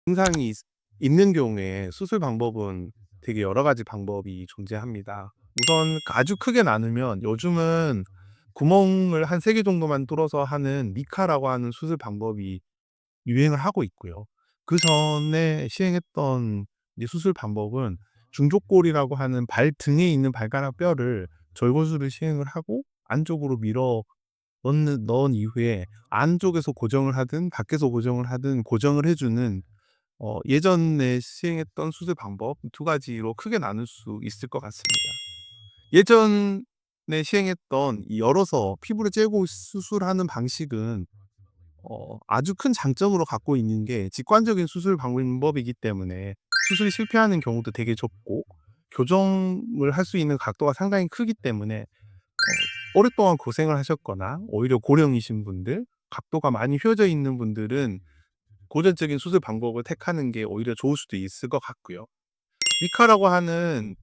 증상이 있는 경우에 수술 방법은 되게 여러 가지 방법이 존재합니다. 우선 아주 크게 나누면 요즘은 구멍을 한 3개 정도만 뚫어서 하는 미카라고 하는 수술 방법이 유행을 하고 있고요. 그전에 시행했던 이 수술 방법은 중족골이라고 하는 발등에 있는 발가락 뼈를 절골술을 시행을 하고 안쪽으로 밀어 넣은 이후에 안쪽에서 고정을 하든 밖에서 고정을 하든 고정을 해 주는 예전에 시행했던 수술 방법 두 가지로 크게 나눌 수 있을 것 같습니다. 예전에 시행했던 이 열어서 피부를 째고 수술하는 방식은 아주 큰 장점으로 갖고 있는 게 직관적인 수술 방법이기 때문에 수술이 실패하는 경우도 되게 적고 교정을 할 수 있는 각도가 상당히 크기 때문에 오랫동안 고생을 하셨거나 오히려 고령이신 분들, 각도가 많이 휘어져 있는 분들은 고전적인 수술 방법을 택하는 게 오히려 좋을 수도 있을 것 같고요. 미카라고 하는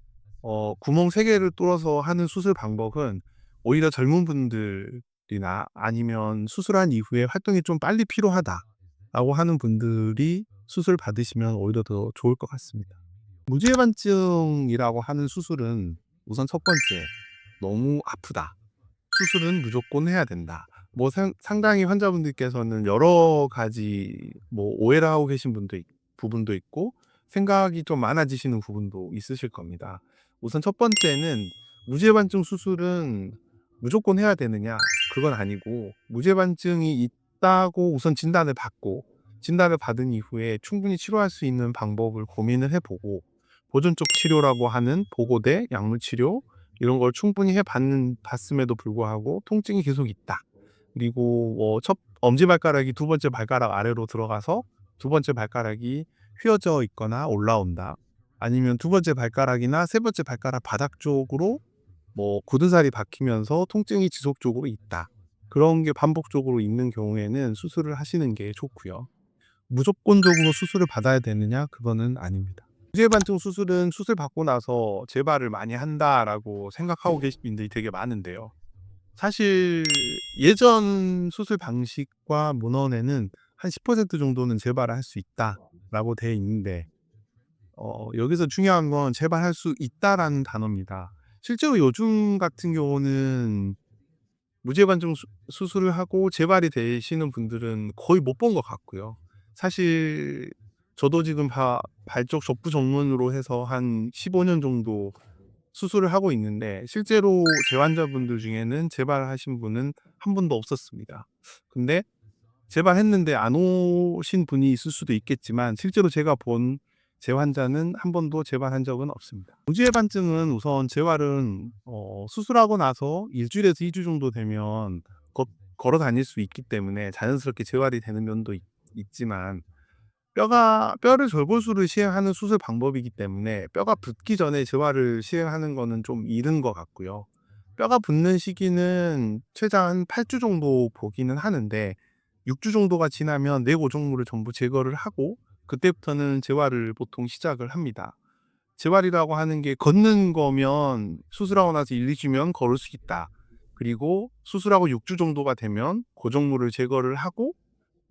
구멍 3 개를 뚫어서 하는 수술 방법은 오히려 젊은 분들이나 아니면 수술한 이후에 활동이 좀 빨리 필요하다라고 하는 분들이 수술 받으시면 오히려 더 좋을 것 같습니다. 무죄반증이라고 하는 수술은 우선 첫 번째, 너무 아프다. 수술은 무조건 해야 된다. 뭐 상당히 환자분들께서는 여러 가지 뭐 오해를 하고 계신 부분도 있고 생각이 좀 많아지시는 부분도 있으실 겁니다. 우선 첫 번째는 무죄반증 수술은 무조건 해야 되느냐? 그건 아니고 무죄반증이 있다고 우선 진단을 받은 이후에 충분히 치료할 수 있는 방법을 고민을 해 보고 보존적 치료라고 하는 보고대, 약물 치료 이런 걸 충분히 봤음에도 불구하고 통증이 계속 있다. 그리고 첫 엄지발가락이 두 번째 발가락 아래로 들어가서 두 번째 발가락이 휘어져 있거나 올라온다. 아니면 두 번째 발가락이나 세 번째 발가락 바닥 쪽으로 굳은 살이 박히면서 통증이 지속적으로 있다. 그런 게 반복적으로 있는 경우에는 수술을 하시는 게 좋고요. 무조건적으로 수술을 받아야 되느냐? 그거는 아닙니다. 무죄반증 수술은 '수술 받고 나서 재발을 많이 한다.'라고 생각하고 계신 분들이 되게 많은데요. 사실 예전 수술 방식과 문헌에는 한 10% 정도는 재발을 할 수 있다라고 되어 있는데 여기서 중요한 건 "재발할 수 있다."라는 단어입니다. 실제로 요즘 같은 경우는 무죄반증 수술을 하고 재발이 되시는 분들은 거의 못 본 것 같고요. 사실 저도 지금 발적 접부 전문으로 해서 한 15년 정도 수술을 하고 있는데 실제로 제 환자분들 중에는 재발하신 분은 한 분도 없었습니다. 근데 재발했는데 안 오신 분이 있을 수도 있겠지만 실제로 제가 본 제 환자는 한 번도 재발한 적은 없습니다. 무지해반증은 우선 재활은 수술하고 나서 1 주일에서 2주 정도 되면 걷 걸어 다닐 수 있기 때문에 자연스럽게 재활이 되는 면도 있지만 뼈를 절골술을 시행하는 수술 방법이기 때문에 뼈가 붙기 전에 재활을 시행하는 거는 좀 이른 것 같고요. 뼈가 붙는 시기는 최장 한 8주 정도 보기는 하는데 6주 정도가 지나면 내고정물을 전부 제거를 하고 그때부터는 재활을 보통 시작을 합니다. 재활이라고 하는 게 걷는 거면 수술하고 나서 1-2 주면 걸을 수 있다. 그리고 수술하고 6주 정도가 되면 고정물을 제거를 하고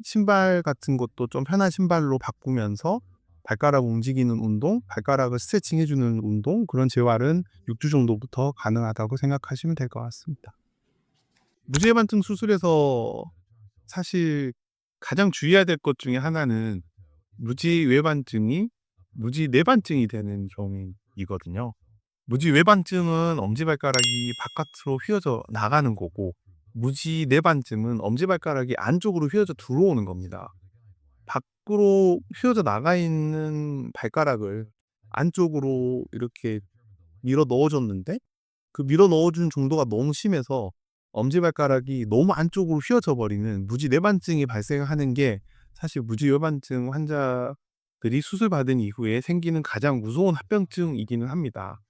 신발 같은 것도 좀 편한 신발로 바꾸면서 발가락 움직이는 운동, 발가락을 스트레칭 해 주는 운동 그런 재활은 6주 정도부터 가능하다고 생각하시면 될 것 같습니다. 무죄반증 수술에서 사실 가장 주의해야 될 것 중에 하나는 무지외반증이 무지내반증이 되는 경우이거든요. 무지외반증은 엄지발가락이 바깥으로 휘어져 나가는 거고 무지내반증은 엄지발가락이 안쪽으로 휘어져 들어오는 겁니다. 밖으로 휘어져 나가 있는 발가락을 안쪽으로 이렇게 밀어 넣어 줬는데 그 밀어 넣어 준 정도가 너무 심해서 엄지발가락이 너무 안쪽으로 휘어져 버리는 무지내반증이 발생하는 게 사실 무지외반증 환자들이 수술받은 이후에 생기는 가장 무서운 합병증이기는 합니다.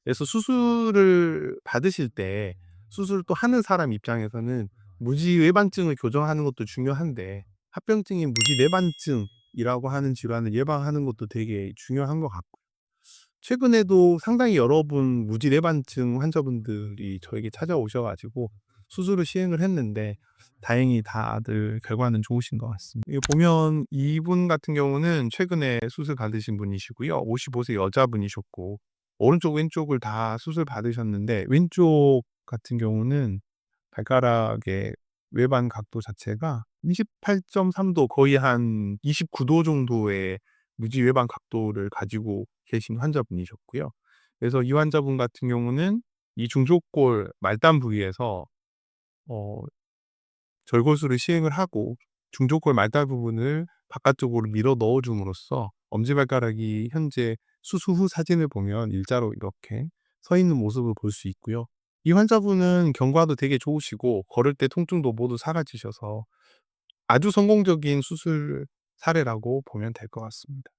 그래서 수술을 받으실 때 수술을 또 하는 사람 입장에서는 무지외반증을 교정하는 것도 중요한데 합병증인 무지내반증이라고 하는 질환을 예방하는 것도 되게 중요한 것 같고 최근에도 상당히 여러 분 무지내반증 환자분들이 저에게 찾아오셔 가지고 수술을 시행을 했는데 다행히 다들 결과는 좋으신 것 같습니다. 이 보면 이분 같은 경우는 최근에 수술 받으신 분이시고요. 55세 여자분이셨고 오른쪽 왼쪽을 다 수술 받으셨는데 왼쪽 같은 경우는 발가락의 외반 각도 자체가 28.3 도, 거의 한 29도 정도의 무지 외반 각도를 가지고 계신 환자분이셨고요. 그래서 이 환자분 같은 경우는 이 중족골 말단 부위에서 어 절골술을 시행을 하고 중족골 말단 부분을 바깥쪽으로 밀어 넣어 줌으로써 엄지발가락이 현재 수술 후 사진을 보면 일자로 이렇게 서 있는 모습을 볼 수 있고요. 이 환자분은 경과도 되게 좋으시고 걸을 때 통증도 모두 사라지셔서 아주 성공적인 수술 사례라고 보면 될 것 같습니다.